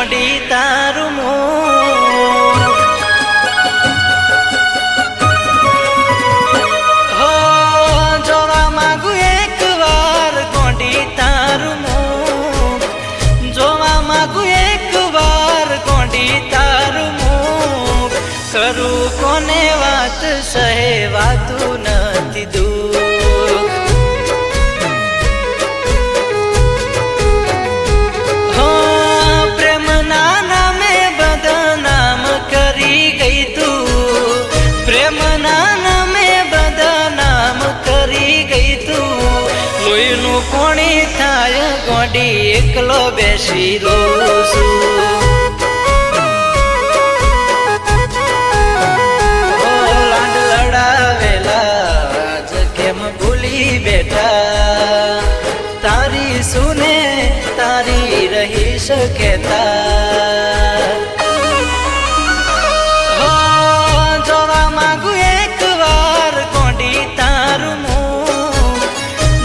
ગોડી તારું હો જોવા માંગુ એક વાર ગોડી તારું જોવા માંગુ એક વાર ગોડી તારું કરું કોને વાત સહેવાતું નથી દુઃખ હો પ્રેમના નામે બદનામ કરી ગઈ તું પ્રેમના નામે બદનામ કરી ગઈ તું લોહીનું પોણી થાય ગોડી એકલો બેસી રહું છું તારી સુને તારી રહી શકેતા હો જોવા માંગુ એક વાર ગોડી તારું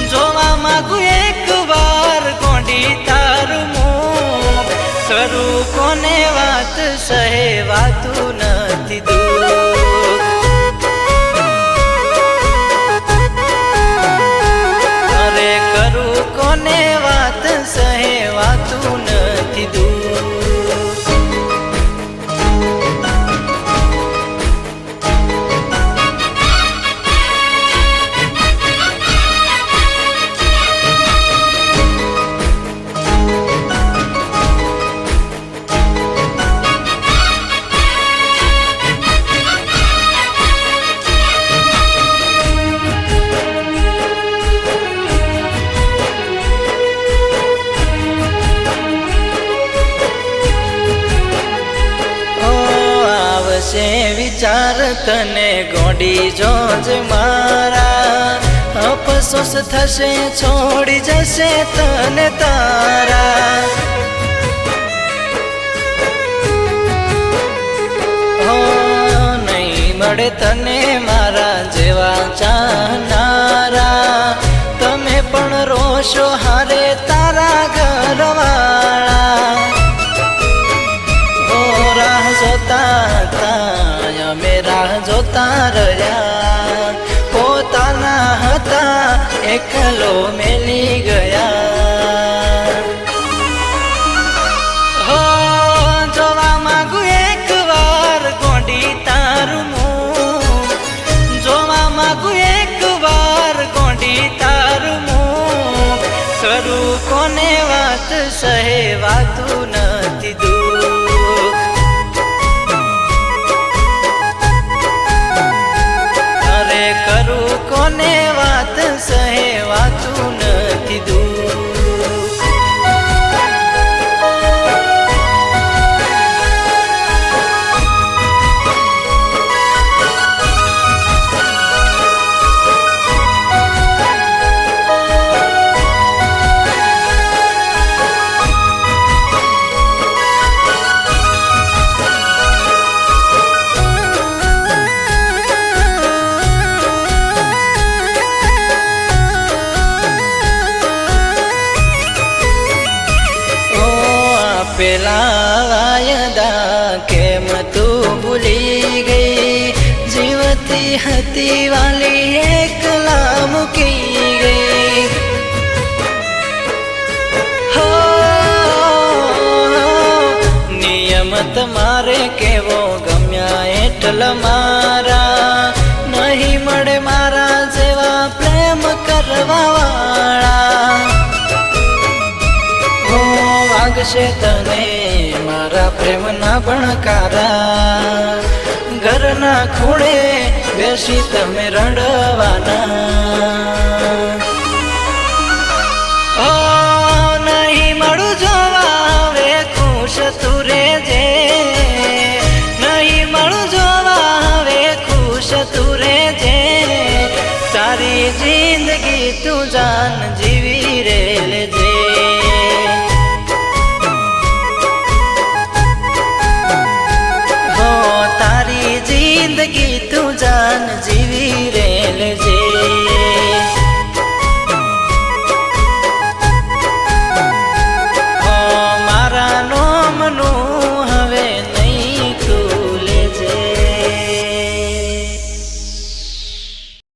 જોવા માંગુ એક વાર ગોડી તારું કરું કોને વાત સહેવાતું નથી દુઃખ કોને વાત સહેવાતું નથી દુઃખ વિચાર તને ગોડી જોજ મારા અફસોસ થશે છોડી જશે તને તારા હો નહીં મળે તને મારા જેવા ચાહનારા તમે પણ રોશો હારે તારા ઘરવાળા રાહ જોતા અમે રાહ જોતા રહ્યા પોતાના હતા એકલો મેલી ગયા હો જોવા માંગુ એક વાર ગોડી તારું જોવા માંગુ એક વાર ગોડી તારું કરું કોને વાત સહેવાતું નથી દુઃખ કરું કોને વાત સહેવાતું નથી દુઃખ પેલા વાયદા કેમ તું ભૂલી ગઈ જીવતી હતી વાલી એકલા મૂકી ગઈ હો નિયમ તમારે કેવો ગમ્યા એટલા મારા નહીં મળે મારા જેવા પ્રેમ કરવા વાળા વાગશે તને મારા પ્રેમના ભણકારા ઘરના ખૂણે બેસી તમે રડવાના નહીં મળું જોવા હવે ખુશ તું રેજે નહીં મળું જોવા હવે ખુશ તું રેજે તારી જિંદગી તું જાન જીવી રે લેજે જિંદગી